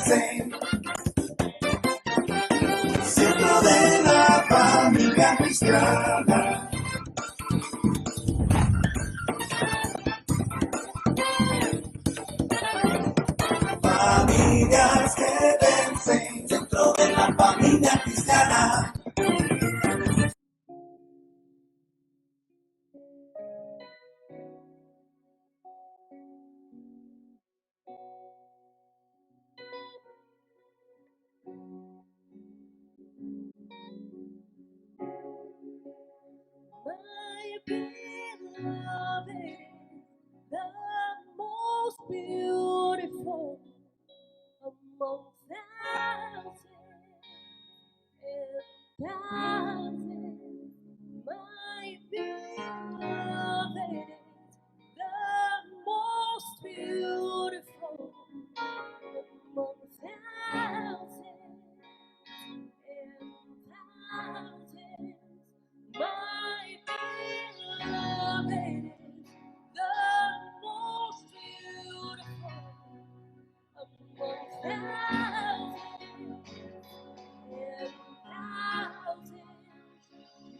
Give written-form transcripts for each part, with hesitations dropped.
vencen. Centro de la familia cristiana. Familias que vencen. Centro de la familia cristiana. My beloved, the most beautiful among thousands and thousands. My beloved, the most beautiful among thousands and thousands. My beloved, the most beautiful among thousands and thousands.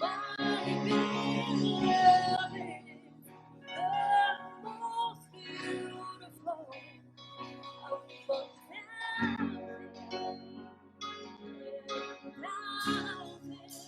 My beloved, the most beautiful among thousands and thousands.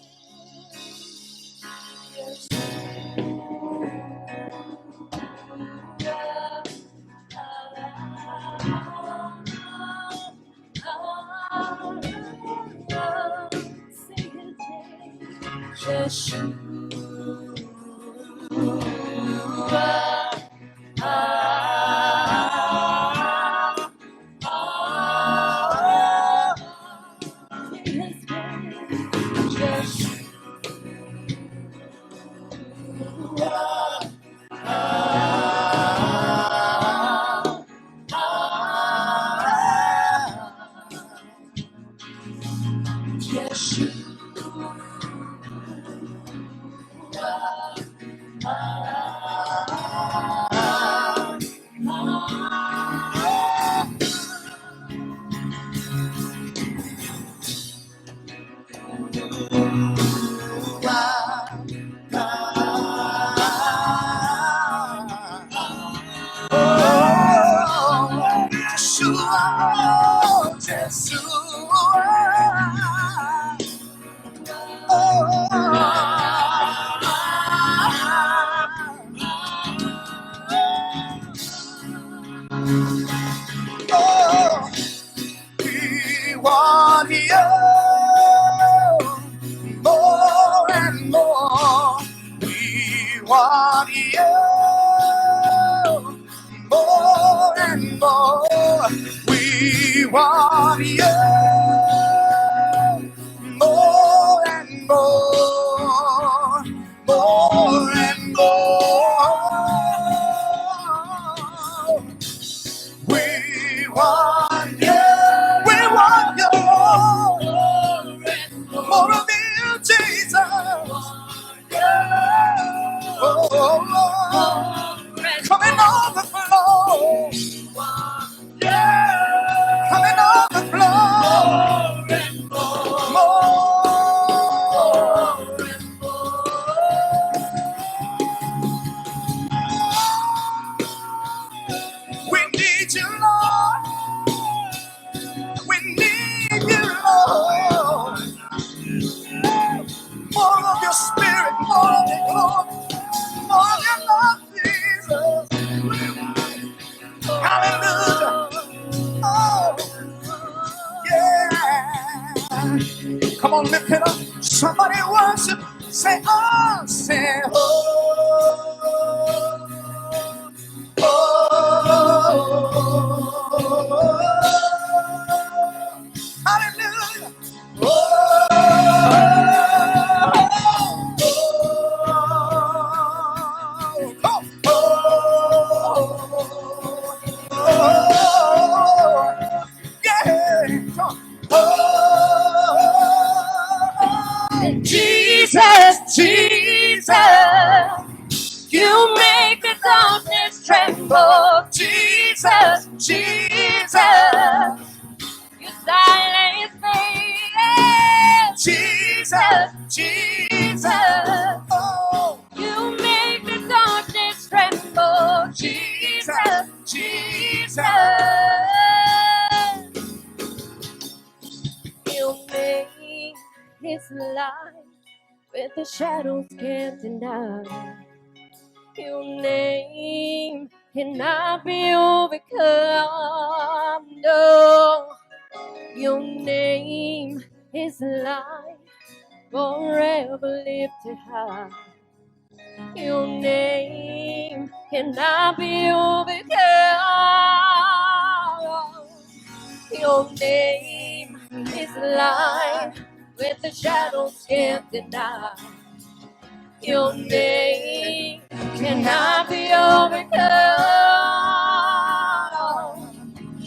Yes, we want you more and more. We want you more and more. We want you more and more. More and more. We want you. We want you. More of you, Jesus. Oh, come and overflow. Come and overflow. We need you, Lord. We need you, Lord. More of your spirit, more of your glory, more of your love, Jesus. Hallelujah. Oh, yeah. Come on, lift it up. Somebody worship. Say, oh, say, oh, oh. Hallelujah. Jesus, Jesus. Jesus. Oh, You make the darkness tremble. Jesus, Jesus. You make His light where the shadows can't deny. Your name cannot be overcome. No, your name is light, forever lifted high. Your name cannot be overcome. Your name is light, where the shadows can't deny. Your name cannot be overcome.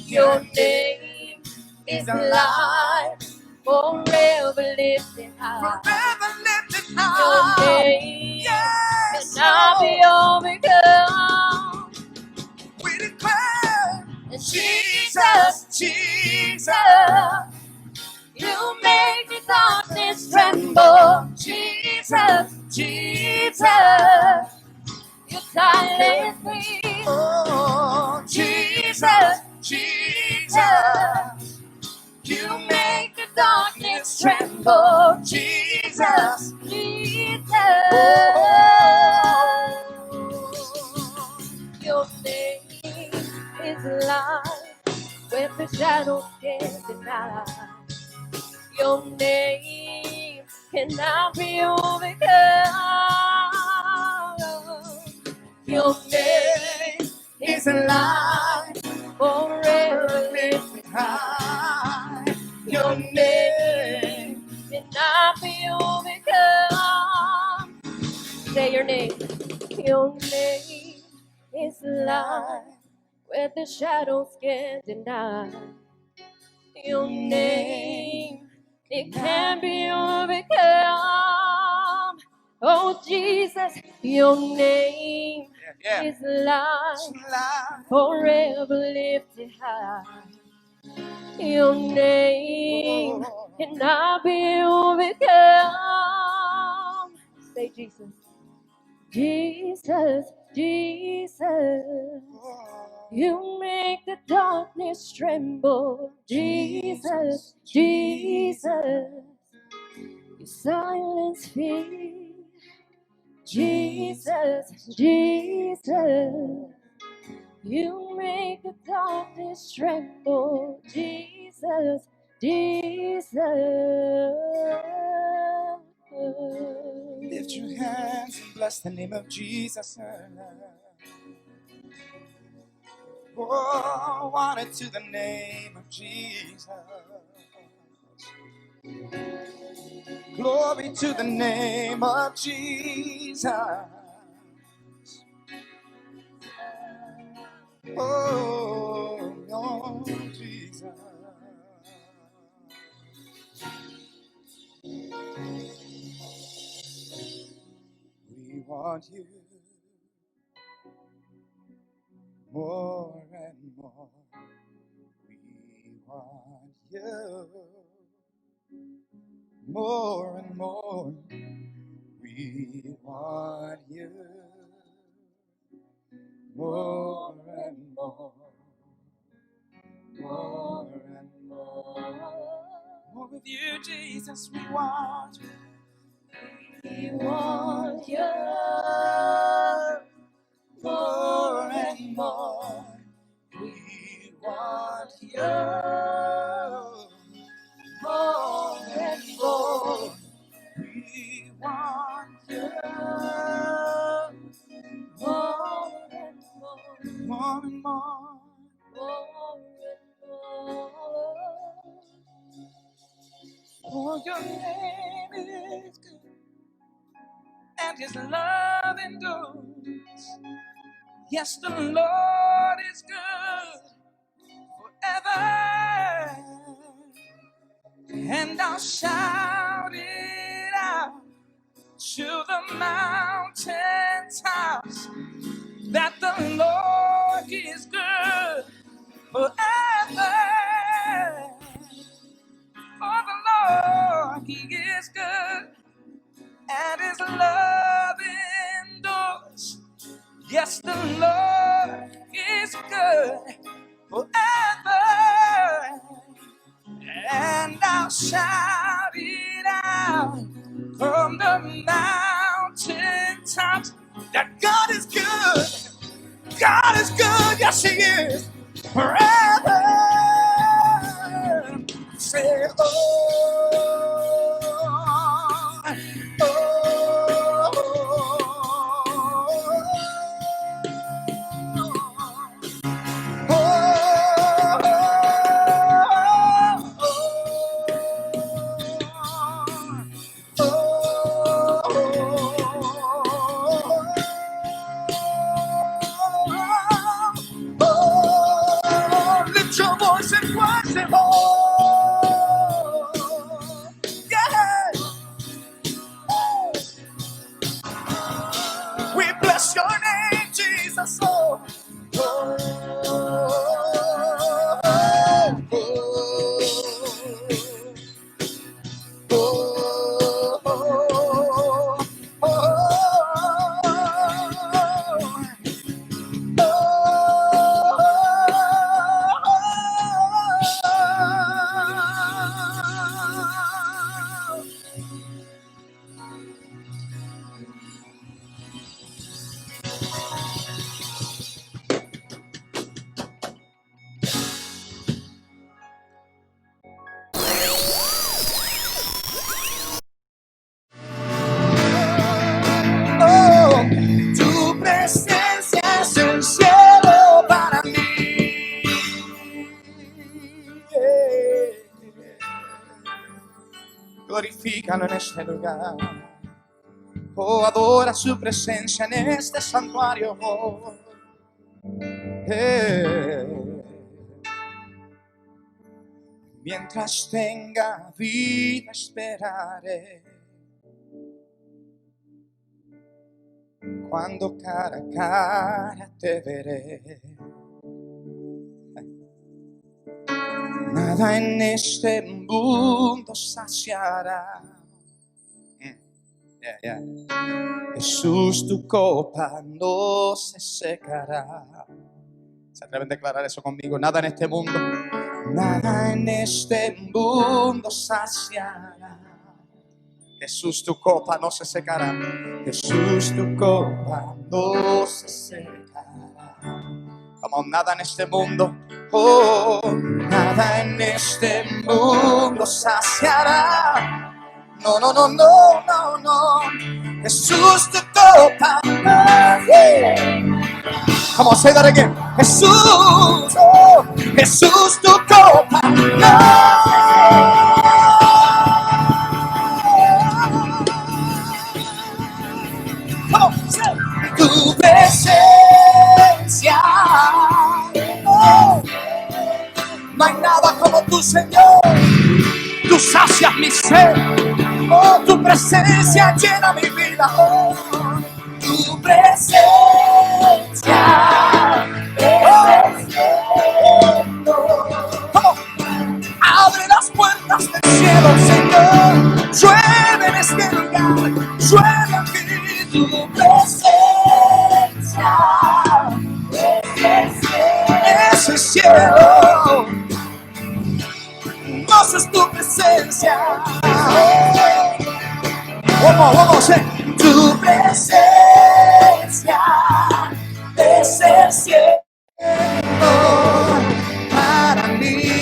Your name is light, forever lifted high. Forever lifted Your high. name Yes, cannot be overcome. we declare Jesus, Jesus. you make the darkness tremble. Jesus, Jesus. you silence me. Oh, Jesus, Jesus. You Make the darkness tremble. Jesus. Jesus, your name is light, where the shadows can't deny. Your name cannot be overcome. Your name Is alive, forever lifted high. Your name cannot be overcome. Say your name. Your name is light, where the shadows can't deny. Your name, it can be overcome. Oh Jesus, your name is light, forever lifted high. Your name cannot be overcome. Say Jesus. Jesus, Jesus. You make the darkness tremble. Jesus, Jesus. You silence fear. Jesus, Jesus. You make the darkness tremble. Jesus, Jesus. Lift your hands and bless the name of Jesus. Oh, water to the name of Jesus. Glory to the name of Jesus. Oh, oh, Jesus. We want you more and more. We want you more and more. We want you more and more. More and more. More with you, Jesus, we want you. We want you More and more. We want you more and more. We want you more and more, more and more. more and more. For your name is good and his love endures. Yes, the Lord is good forever. And I'll shout it out to the mountain tops that the Lord is good forever. For the Lord, he is good. shouting out from the mountain tops that God is good. God is good, yes He is. Forever. Say, oh, oh, lift your voice and worship. Yeah. We bless your name, Jesus. Oh, oh, tu presencia es el cielo para mí. Glorifícalo en este lugar. Oh, adora su presencia en este santuario. Mientras tenga vida esperaré. Cuando cara a cara te veré. Nada en este mundo saciará. Jesús, tu copa no se secará. ¿Se atreven a declarar eso conmigo? Nada en este mundo saciará. Jesús, tu copa no se secará. Jesús, tu copa no se secará. Como nada en este mundo, oh, nada en este mundo saciará. No, no, no, no, no, no. Jesús, tu copa. Come on, say that again. Jesús, oh, Jesús, tu copa. No. Come on, say. Tu presencia. Oh, no hay nada como tu Señor. Tú sacias mi sed. Oh, tu presencia llena mi vida. Oh, tu presencia es cielo. Oh, abre las puertas del cielo, Señor. Llueve en este lugar. Llueve aquí. Tu presencia es el cielo. Dios es tu presencia. Vamos, tu presencia es el cielo para mí.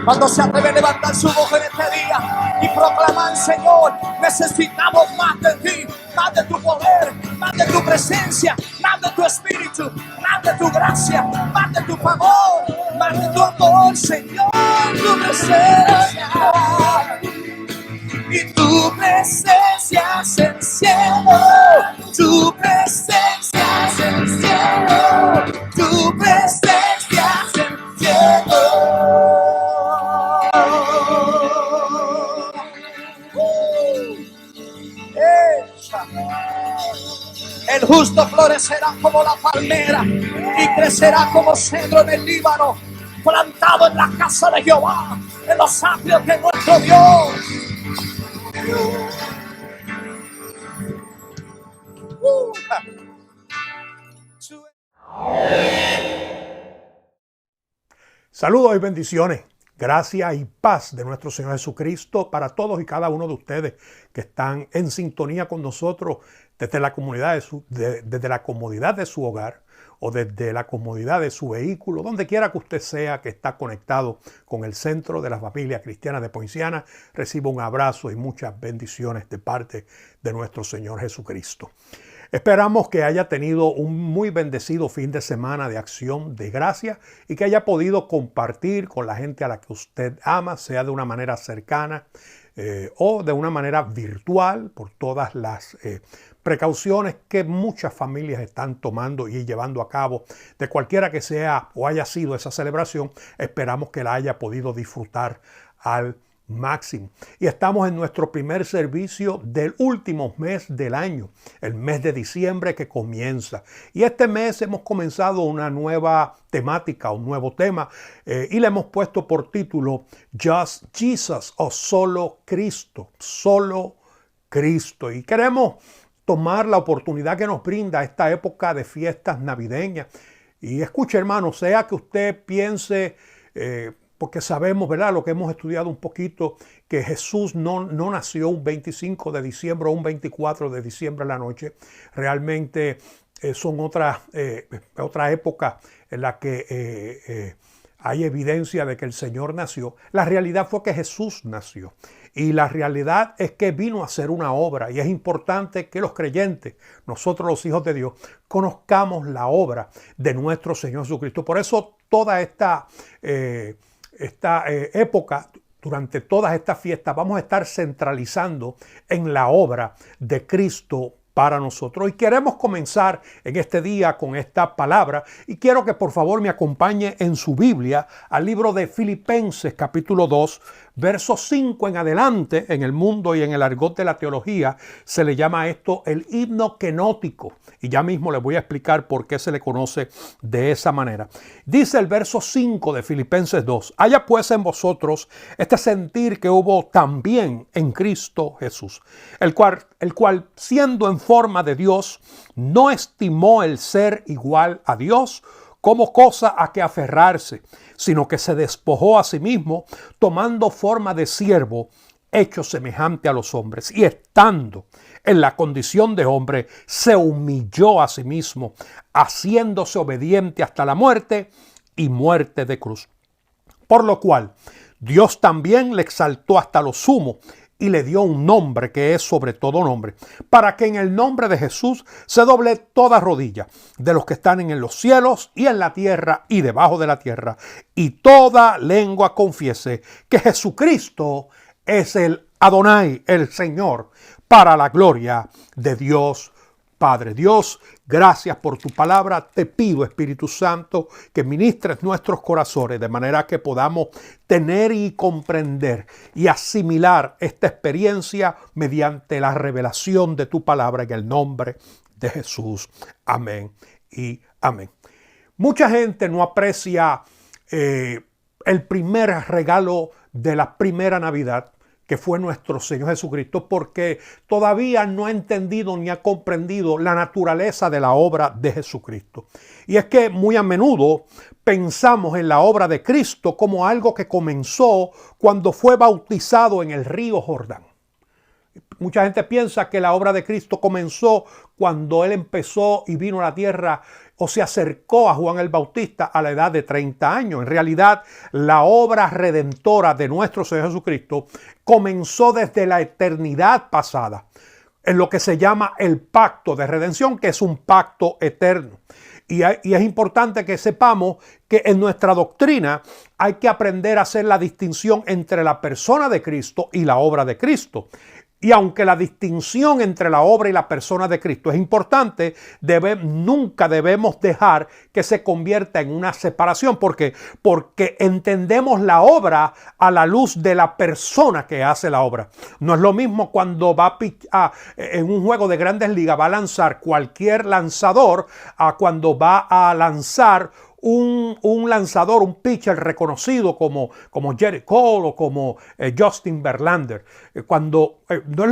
Cuando se atreve a levantar su voz en este día y proclamar, Señor, necesitamos más de ti, más de tu poder, más de tu presencia, más de tu espíritu, más de tu gracia, más de tu favor, más de tu amor, Señor, tu presencia. Y tu presencia es el cielo, tu presencia es el cielo, tu presencia es el cielo. El justo florecerá como la palmera y crecerá como cedro en el Líbano, plantado en la casa de Jehová, en los atrios de nuestro Dios. Saludos y bendiciones. Gracia y paz de nuestro Señor Jesucristo para todos y cada uno de ustedes que están en sintonía con nosotros desde la desde la comodidad de su hogar o desde la comodidad de su vehículo, donde quiera que usted sea que está conectado con el centro de la familia cristiana de Poinciana. Reciba un abrazo y muchas bendiciones de parte de nuestro Señor Jesucristo. Esperamos que haya tenido un muy bendecido fin de semana de acción de gracia y que haya podido compartir con la gente a la que usted ama, sea de una manera cercana o de una manera virtual, por todas las precauciones que muchas familias están tomando y llevando a cabo. De cualquiera que sea o haya sido esa celebración, esperamos que la haya podido disfrutar al máximo. Y estamos en nuestro primer servicio del último mes del año, el mes de diciembre que comienza. Y este mes hemos comenzado una nueva temática, un nuevo tema, y le hemos puesto por título Just Jesus, o Solo Cristo, Solo Cristo. Y queremos tomar la oportunidad que nos brinda esta época de fiestas navideñas. Y escuche, hermano, sea que usted piense porque sabemos, ¿verdad?, lo que hemos estudiado un poquito, que Jesús no nació un 25 de diciembre o un 24 de diciembre en la noche. Realmente son otra época en la que hay evidencia de que el Señor nació. La realidad fue que Jesús nació. Y la realidad es que vino a hacer una obra. Y es importante que los creyentes, nosotros los hijos de Dios, conozcamos la obra de nuestro Señor Jesucristo. Por eso toda esta época, durante todas estas fiestas, vamos a estar centralizando en la obra de Cristo para nosotros. Y queremos comenzar en este día con esta palabra, y quiero que por favor me acompañe en su Biblia al libro de Filipenses capítulo 2, verso 5 en adelante. En el mundo y en el argot de la teología se le llama esto el himno kenótico, y ya mismo les voy a explicar por qué se le conoce de esa manera. Dice el verso 5 de Filipenses 2: haya pues en vosotros este sentir que hubo también en Cristo Jesús, el cual siendo en forma de Dios, no estimó el ser igual a Dios como cosa a que aferrarse, sino que se despojó a sí mismo, tomando forma de siervo, hecho semejante a los hombres, y estando en la condición de hombre, se humilló a sí mismo, haciéndose obediente hasta la muerte y muerte de cruz. Por lo cual, Dios también le exaltó hasta lo sumo, y le dio un nombre que es sobre todo nombre, para que en el nombre de Jesús se doble toda rodilla de los que están en los cielos y en la tierra y debajo de la tierra, y toda lengua confiese que Jesucristo es el Adonai, el Señor, para la gloria de Dios Padre. Dios, gracias por tu palabra. Te pido, Espíritu Santo, que ministres nuestros corazones de manera que podamos tener y comprender y asimilar esta experiencia mediante la revelación de tu palabra en el nombre de Jesús. Amén y amén. Mucha gente no aprecia el primer regalo de la primera Navidad, que fue nuestro Señor Jesucristo, porque todavía no ha entendido ni ha comprendido la naturaleza de la obra de Jesucristo. Y es que muy a menudo pensamos en la obra de Cristo como algo que comenzó cuando fue bautizado en el río Jordán. Mucha gente piensa que la obra de Cristo comenzó cuando Él empezó y vino a la tierra o se acercó a Juan el Bautista a la edad de 30 años. En realidad, la obra redentora de nuestro Señor Jesucristo comenzó desde la eternidad pasada, en lo que se llama el pacto de redención, que es un pacto eterno. Y es importante que sepamos que en nuestra doctrina hay que aprender a hacer la distinción entre la persona de Cristo y la obra de Cristo. Y aunque la distinción entre la obra y la persona de Cristo es importante, nunca debemos dejar que se convierta en una separación. ¿Por qué? Porque entendemos la obra a la luz de la persona que hace la obra. No es lo mismo cuando va en un juego de Grandes Ligas, va a lanzar cualquier lanzador a cuando va a lanzar un lanzador, un pitcher reconocido como Gerrit Cole o como Justin Verlander. No es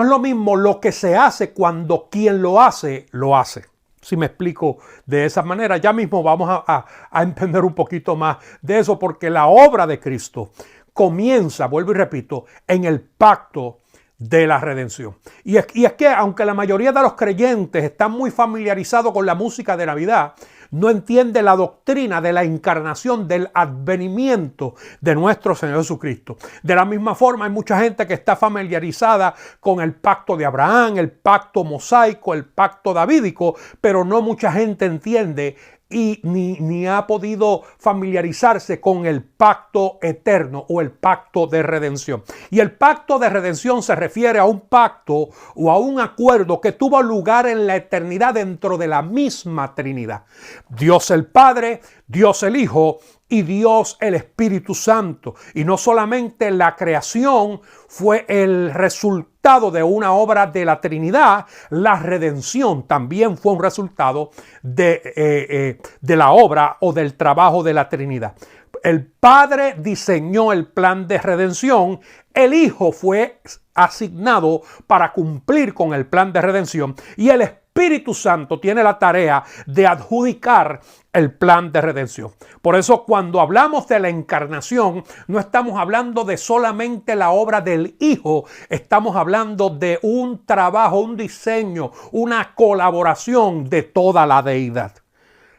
lo mismo lo que se hace cuando quien lo hace, lo hace. Si me explico de esa manera, ya mismo vamos a entender un poquito más de eso, porque la obra de Cristo comienza, vuelvo y repito, en el pacto de la redención. Y es que aunque la mayoría de los creyentes están muy familiarizados con la música de Navidad, no entiende la doctrina de la encarnación, del advenimiento de nuestro Señor Jesucristo. De la misma forma, hay mucha gente que está familiarizada con el pacto de Abraham, el pacto mosaico, el pacto davídico, pero no mucha gente entiende y ni ha podido familiarizarse con el pacto eterno o el pacto de redención. Y el pacto de redención se refiere a un pacto o a un acuerdo que tuvo lugar en la eternidad dentro de la misma Trinidad. Dios el Padre, Dios el Hijo y Dios el Espíritu Santo. Y no solamente la creación fue el resultado de una obra de la Trinidad, la redención también fue un resultado de la obra o del trabajo de la Trinidad. El Padre diseñó el plan de redención, el Hijo fue asignado para cumplir con el plan de redención y el Espíritu Santo tiene la tarea de adjudicar el plan de redención. Por eso cuando hablamos de la encarnación, no estamos hablando de solamente la obra del Hijo, estamos hablando de un trabajo, un diseño, una colaboración de toda la deidad.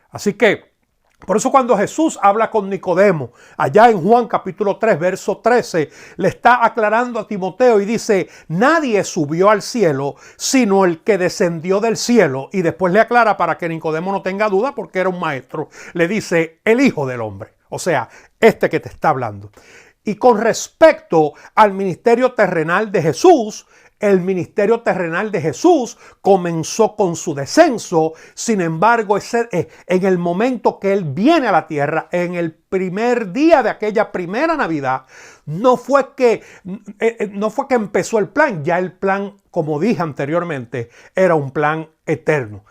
Así que por eso cuando Jesús habla con Nicodemo, allá en Juan capítulo 3, verso 13, le está aclarando a Timoteo y dice, nadie subió al cielo, sino el que descendió del cielo. Y después le aclara para que Nicodemo no tenga duda, porque era un maestro, le dice, el Hijo del Hombre. O sea, este que te está hablando. Y con respecto al ministerio terrenal de Jesús, el ministerio terrenal de Jesús comenzó con su descenso. Sin embargo, en el momento que Él viene a la tierra, en el primer día de aquella primera Navidad, no fue que empezó el plan. Ya el plan, como dije anteriormente, era un plan eterno.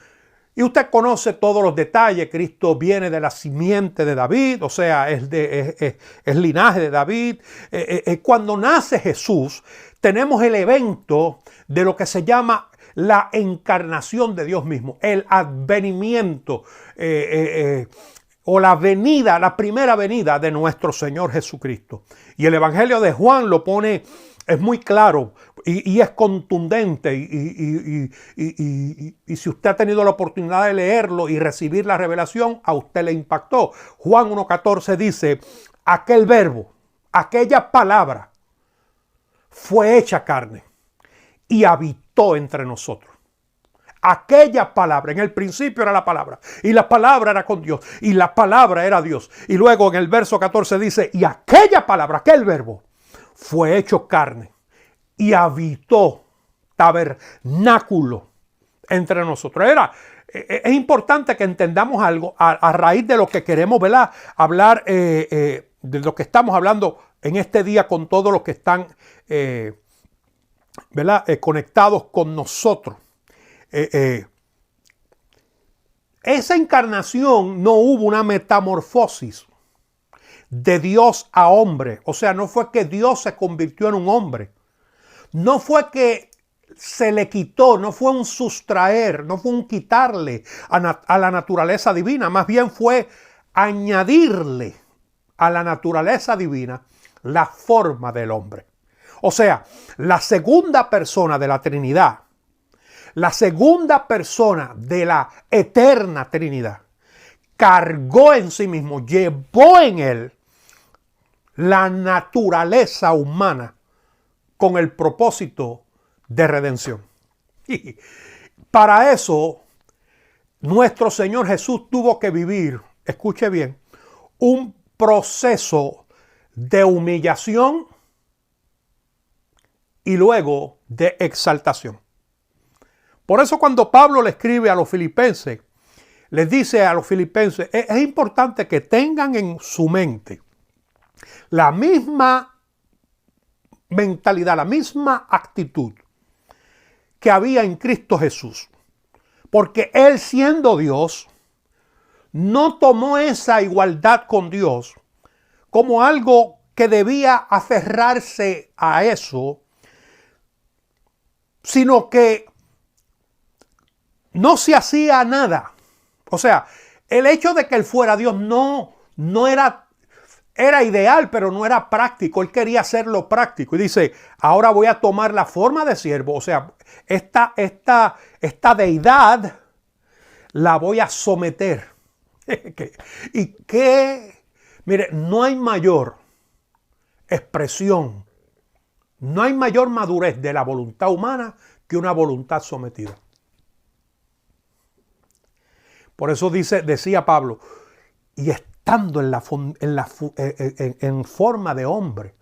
Y usted conoce todos los detalles. Cristo viene de la simiente de David, o sea, es linaje de David. Cuando nace Jesús, tenemos el evento de lo que se llama la encarnación de Dios mismo, el advenimiento o la venida, la primera venida de nuestro Señor Jesucristo. Y el Evangelio de Juan lo pone, es muy claro y es contundente y si usted ha tenido la oportunidad de leerlo y recibir la revelación, a usted le impactó. Juan 1.14 dice, aquel verbo, aquella palabra fue hecha carne y habitó entre nosotros. Aquella palabra, en el principio era la palabra, y la palabra era con Dios, y la palabra era Dios. Y luego en el verso 14 dice, y aquella palabra, aquel verbo, fue hecho carne y habitó, tabernáculo entre nosotros. Es importante que entendamos algo a raíz de lo que queremos, ¿verdad?, hablar, de lo que estamos hablando en este día con todos los que están ¿verdad?, conectados con nosotros. Esa encarnación no hubo una metamorfosis de Dios a hombre. O sea, no fue que Dios se convirtió en un hombre. No fue que se le quitó, no fue un sustraer, no fue un quitarle a la naturaleza divina. Más bien fue añadirle a la naturaleza divina la forma del hombre. O sea, la segunda persona de la Trinidad, la segunda persona de la eterna Trinidad, cargó en sí mismo, llevó en él la naturaleza humana con el propósito de redención. Y para eso, nuestro Señor Jesús tuvo que vivir, escuche bien, un proceso de humillación y luego de exaltación. Por eso cuando Pablo le escribe a los filipenses, les dice a los filipenses, es importante que tengan en su mente la misma mentalidad, la misma actitud que había en Cristo Jesús. Porque Él, siendo Dios, no tomó esa igualdad con Dios como algo que debía aferrarse a eso, sino que no se hacía nada. O sea, el hecho de que él fuera Dios no era ideal, pero no era práctico. Él quería hacerlo práctico. Y dice, ahora voy a tomar la forma de siervo. O sea, esta deidad la voy a someter. Mire, no hay mayor expresión, no hay mayor madurez de la voluntad humana que una voluntad sometida. Por eso decía Pablo, y estando en forma de hombre,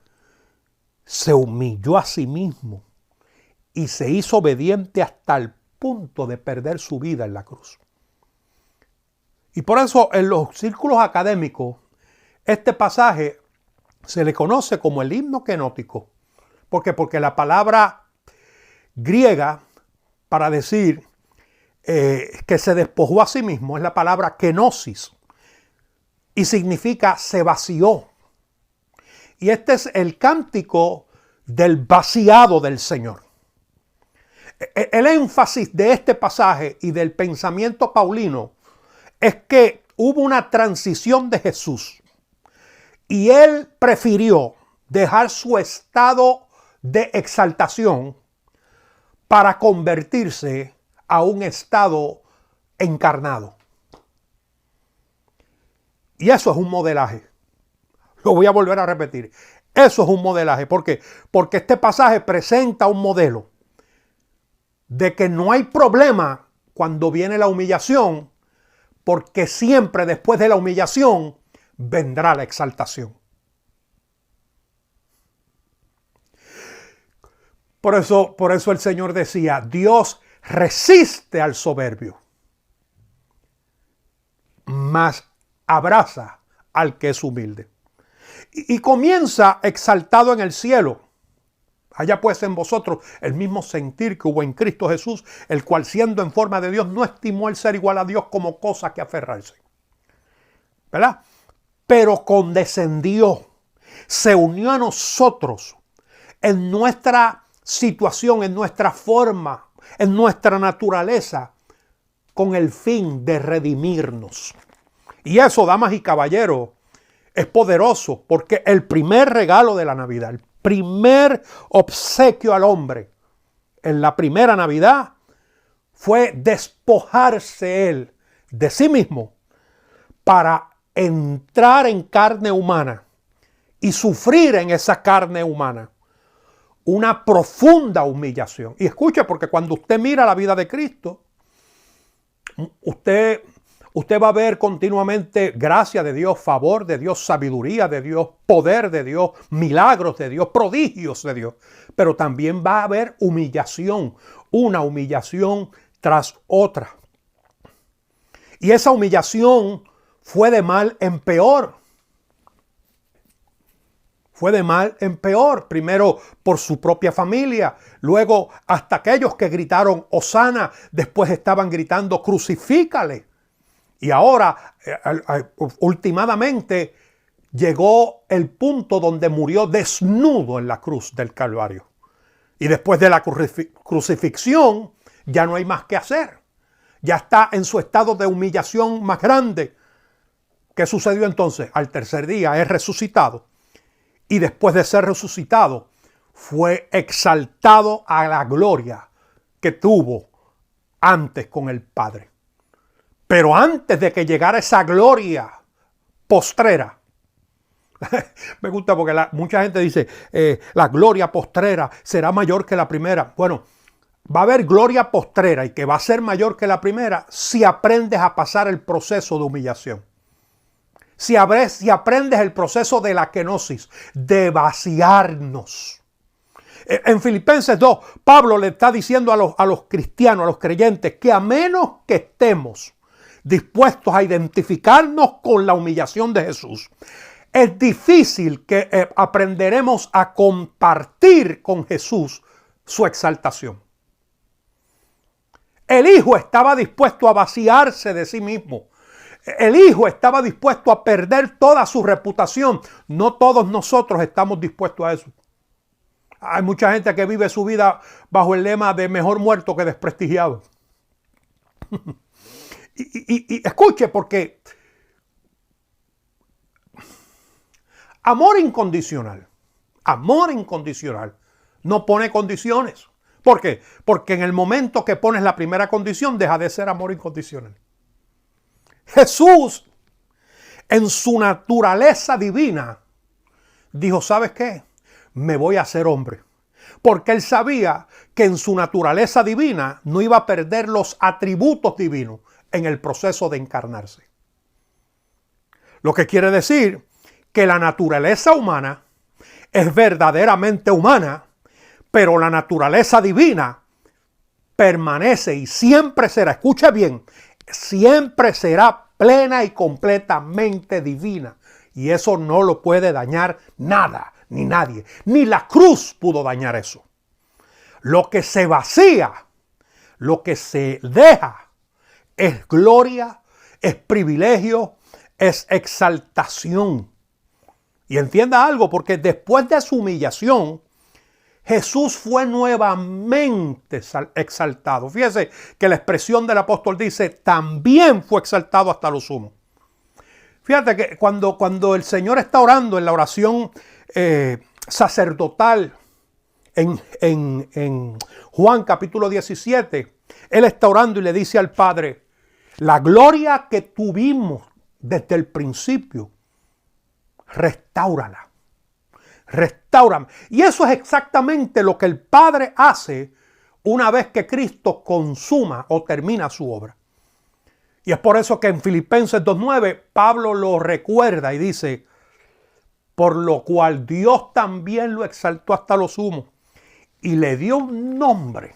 se humilló a sí mismo y se hizo obediente hasta el punto de perder su vida en la cruz. Y por eso en los círculos académicos, este pasaje se le conoce como el himno kenótico. ¿Por qué? Porque la palabra griega para decir que se despojó a sí mismo es la palabra kenosis y significa se vació. Y este es el cántico del vaciado del Señor. El énfasis de este pasaje y del pensamiento paulino es que hubo una transición de Jesús y él prefirió dejar su estado de exaltación para convertirse a un estado encarnado. Y eso es un modelaje. Lo voy a volver a repetir. Eso es un modelaje. ¿Por qué? Porque este pasaje presenta un modelo de que no hay problema cuando viene la humillación, porque siempre después de la humillación vendrá la exaltación. Por eso el Señor decía, Dios resiste al soberbio, mas abraza al que es humilde. Y comienza exaltado en el cielo. Haya pues en vosotros el mismo sentir que hubo en Cristo Jesús, el cual siendo en forma de Dios no estimó el ser igual a Dios como cosa que aferrarse. ¿Verdad? Pero condescendió, se unió a nosotros en nuestra situación, en nuestra forma, en nuestra naturaleza, con el fin de redimirnos. Y eso, damas y caballeros, es poderoso, porque el primer regalo de la Navidad, el primer obsequio al hombre en la primera Navidad fue despojarse él de sí mismo para entrar en carne humana y sufrir en esa carne humana una profunda humillación. Y escuche, porque cuando usted mira la vida de Cristo, usted va a ver continuamente gracia de Dios, favor de Dios, sabiduría de Dios, poder de Dios, milagros de Dios, prodigios de Dios. Pero también va a haber humillación, una humillación tras otra. Y esa humillación fue de mal en peor. Fue de mal en peor. Primero por su propia familia. Luego hasta aquellos que gritaron Hosana, después estaban gritando crucifícale. Y ahora, últimamente, llegó el punto donde murió desnudo en la cruz del Calvario. Y después de la crucifixión, ya no hay más que hacer. Ya está en su estado de humillación más grande. ¿Qué sucedió entonces? Al tercer día es resucitado. Y después de ser resucitado, fue exaltado a la gloria que tuvo antes con el Padre. Pero antes de que llegara esa gloria postrera, me gusta porque mucha gente dice, la gloria postrera será mayor que la primera. Bueno, va a haber gloria postrera y que va a ser mayor que la primera si aprendes a pasar el proceso de humillación. Si aprendes el proceso de la kenosis, de vaciarnos. En Filipenses 2, Pablo le está diciendo a los cristianos, a los creyentes, que a menos que estemos dispuestos a identificarnos con la humillación de Jesús, es difícil que aprenderemos a compartir con Jesús su exaltación. El Hijo estaba dispuesto a vaciarse de sí mismo. El Hijo estaba dispuesto a perder toda su reputación. No todos nosotros estamos dispuestos a eso. Hay mucha gente que vive su vida bajo el lema de mejor muerto que desprestigiado. Y escuche, porque amor incondicional no pone condiciones. ¿Por qué? Porque en el momento que pones la primera condición, deja de ser amor incondicional. Jesús, en su naturaleza divina, dijo, ¿sabes qué? Me voy a hacer hombre. Porque él sabía que en su naturaleza divina no iba a perder los atributos divinos en el proceso de encarnarse. Lo que quiere decir que la naturaleza humana es verdaderamente humana, pero la naturaleza divina permanece y siempre será, escuche bien, siempre será plena y completamente divina. Y eso no lo puede dañar nada, ni nadie. Ni la cruz pudo dañar eso. Lo que se vacía, lo que se deja, es gloria, es privilegio, es exaltación. Y entienda algo, porque después de su humillación, Jesús fue nuevamente exaltado. Fíjese que la expresión del apóstol dice, también fue exaltado hasta lo sumo. Fíjate que cuando el Señor está orando en la oración sacerdotal en Juan capítulo 17, Él está orando y le dice al Padre, la gloria que tuvimos desde el principio, restáurala. Restáurame. Y eso es exactamente lo que el Padre hace una vez que Cristo consuma o termina su obra. Y es por eso que en Filipenses 2:9 Pablo lo recuerda y dice, por lo cual Dios también lo exaltó hasta lo sumo y le dio un nombre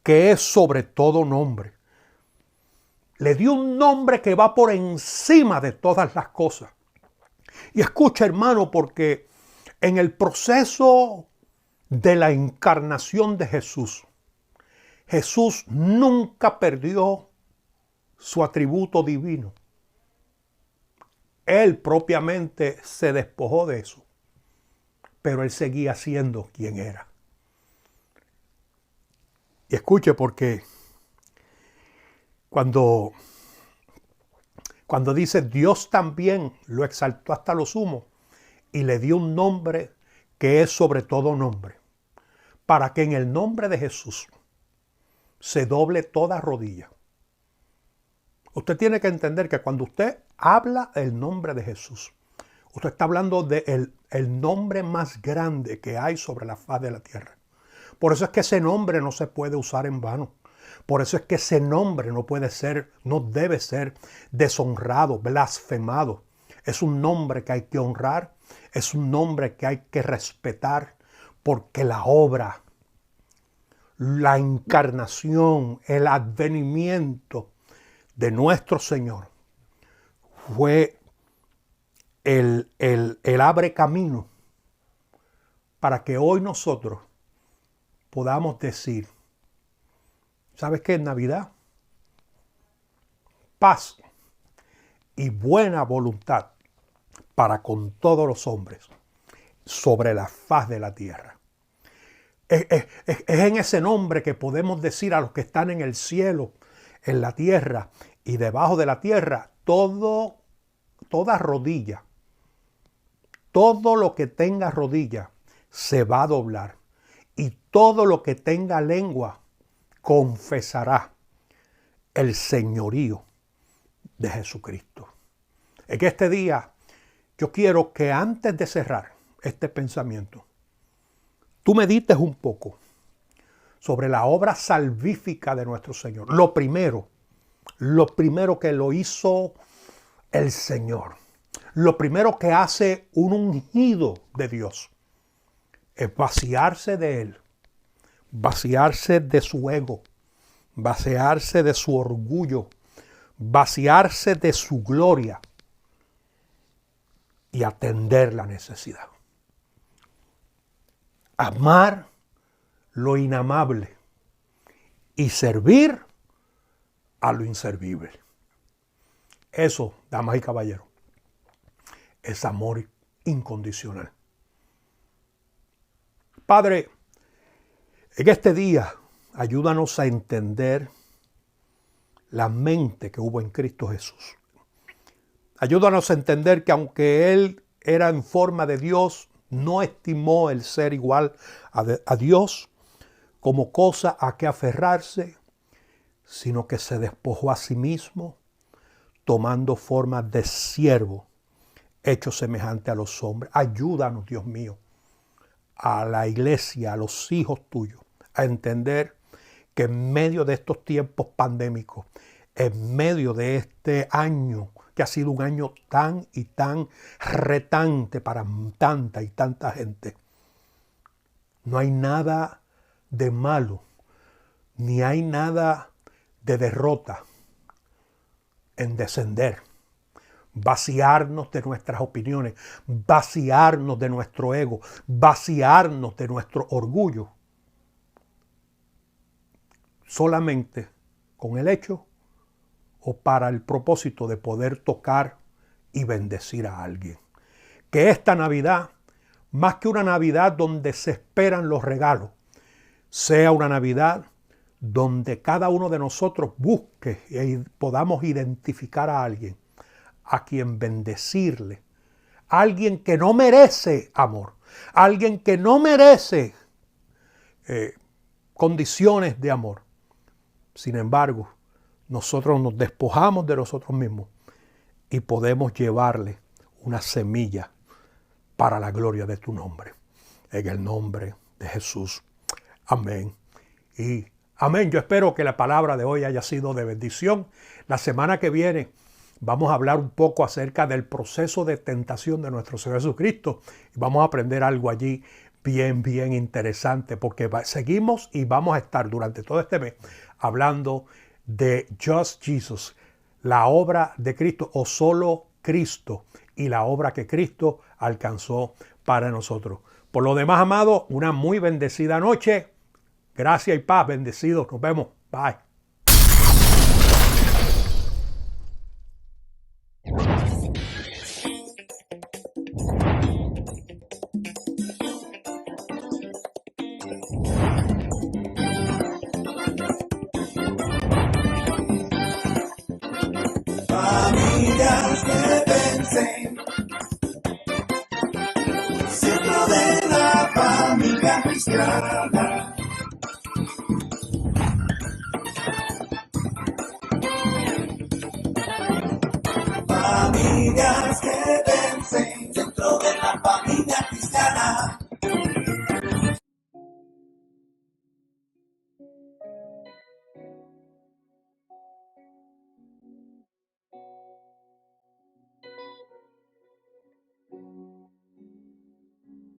que es sobre todo nombre. Le dio un nombre que va por encima de todas las cosas. Y escucha, hermano, porque en el proceso de la encarnación de Jesús, Jesús nunca perdió su atributo divino. Él propiamente se despojó de eso, pero él seguía siendo quien era. Y escuche, porque cuando dice Dios también lo exaltó hasta lo sumo y le dio un nombre que es sobre todo nombre, para que en el nombre de Jesús se doble toda rodilla. Usted tiene que entender que cuando usted habla el nombre de Jesús, usted está hablando de el nombre más grande que hay sobre la faz de la tierra. Por eso es que ese nombre no se puede usar en vano. Por eso es que ese nombre no debe ser deshonrado, blasfemado. Es un nombre que hay que honrar, es un nombre que hay que respetar, porque la obra, la encarnación, el advenimiento de nuestro Señor fue el abre camino para que hoy nosotros podamos decir, ¿sabes qué es Navidad? Paz y buena voluntad para con todos los hombres sobre la faz de la tierra. Es en ese nombre que podemos decir a los que están en el cielo, en la tierra y debajo de la tierra, toda rodilla, todo lo que tenga rodilla se va a doblar y todo lo que tenga lengua confesará el señorío de Jesucristo. En este día yo quiero que antes de cerrar este pensamiento, tú medites un poco sobre la obra salvífica de nuestro Señor. Lo primero que lo hizo el Señor, lo primero que hace un ungido de Dios es vaciarse de Él, vaciarse de su ego, vaciarse de su orgullo, vaciarse de su gloria y atender la necesidad. Amar lo inamable y servir a lo inservible. Eso, damas y caballeros, es amor incondicional. Padre, en este día ayúdanos a entender la mente que hubo en Cristo Jesús. Ayúdanos a entender que aunque Él era en forma de Dios, no estimó el ser igual a Dios como cosa a que aferrarse, sino que se despojó a sí mismo, tomando forma de siervo, hecho semejante a los hombres. Ayúdanos, Dios mío, a la iglesia, a los hijos tuyos, a entender que en medio de estos tiempos pandémicos, en medio de este año, que ha sido un año tan y tan retante para tanta y tanta gente, no hay nada de malo, ni hay nada de derrota en descender, vaciarnos de nuestras opiniones, vaciarnos de nuestro ego, vaciarnos de nuestro orgullo, solamente con el hecho o para el propósito de poder tocar y bendecir a alguien. Que esta Navidad, más que una Navidad donde se esperan los regalos, sea una Navidad donde cada uno de nosotros busque y podamos identificar a alguien a quien bendecirle, alguien que no merece amor, alguien que no merece condiciones de amor. Sin embargo, nosotros nos despojamos de nosotros mismos y podemos llevarle una semilla para la gloria de tu nombre. En el nombre de Jesús. Amén. Y amén. Yo espero que la palabra de hoy haya sido de bendición. La semana que viene vamos a hablar un poco acerca del proceso de tentación de nuestro Señor Jesucristo. Y vamos a aprender algo allí bien interesante, porque seguimos y vamos a estar durante todo este mes hablando de Just Jesus, la obra de Cristo, o solo Cristo y la obra que Cristo alcanzó para nosotros. Por lo demás, amados, una muy bendecida noche. Gracias y paz, bendecidos. Nos vemos. Bye. Familias que vencen, centro de la familia cristiana.